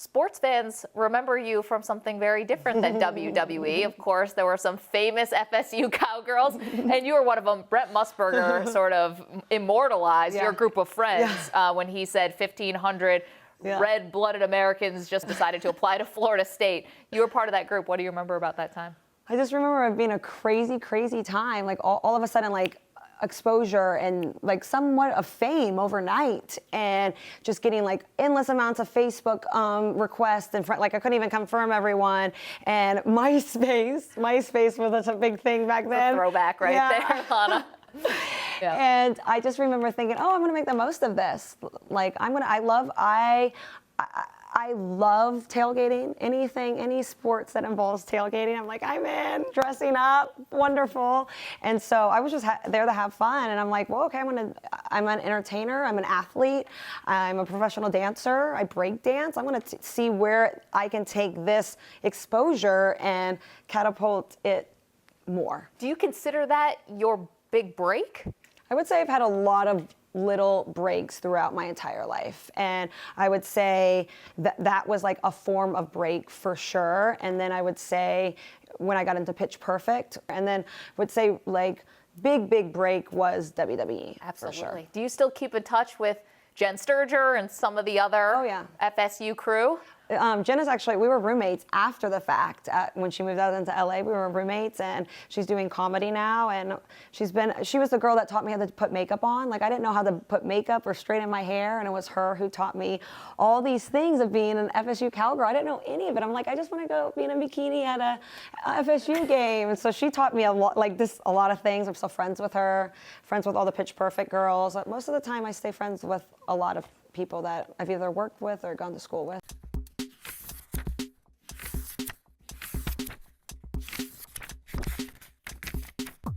sports fans remember you from something very different than WWE. Of course, there were some famous FSU Cowgirls, and you were one of them. Brent Musburger sort of immortalized your group of friends when he said 1,500 red-blooded Americans just decided to apply to Florida State. You were part of that group. What do you remember about that time? I just remember it being a crazy, crazy time. Like all of a sudden, like exposure and like somewhat of fame overnight, and just getting like endless amounts of Facebook requests, and like I couldn't even confirm everyone. And MySpace was a big thing back then. A throwback right there, Lana. And I just remember thinking, oh, I'm gonna make the most of this. Like I love tailgating, any sports that involves tailgating. I'm like, I'm in, dressing up, wonderful. And so I was just there to have fun. And I'm like, well, okay, I'm an entertainer, I'm an athlete, I'm a professional dancer, I break dance. I'm gonna see where I can take this exposure and catapult it more. Do you consider that your big break? I would say I've had a lot of little breaks throughout my entire life, and I would say that was like a form of break for sure. And then I would say when I got into Pitch Perfect, and then would say like big break was WWE. Absolutely. For sure. Do you still keep in touch with Jen Sturger and some of the other FSU crew? Jen is actually, we were roommates after the fact. When she moved out into LA, we were roommates, and she's doing comedy now. And she was the girl that taught me how to put makeup on. Like I didn't know how to put makeup or straighten my hair, and it was her who taught me all these things of being an FSU Cowgirl. I didn't know any of it. I'm like, I just want to go be in a bikini at a FSU game. And so she taught me a lot of things. I'm still friends with her, friends with all the Pitch Perfect girls. Most of the time I stay friends with a lot of people that I've either worked with or gone to school with.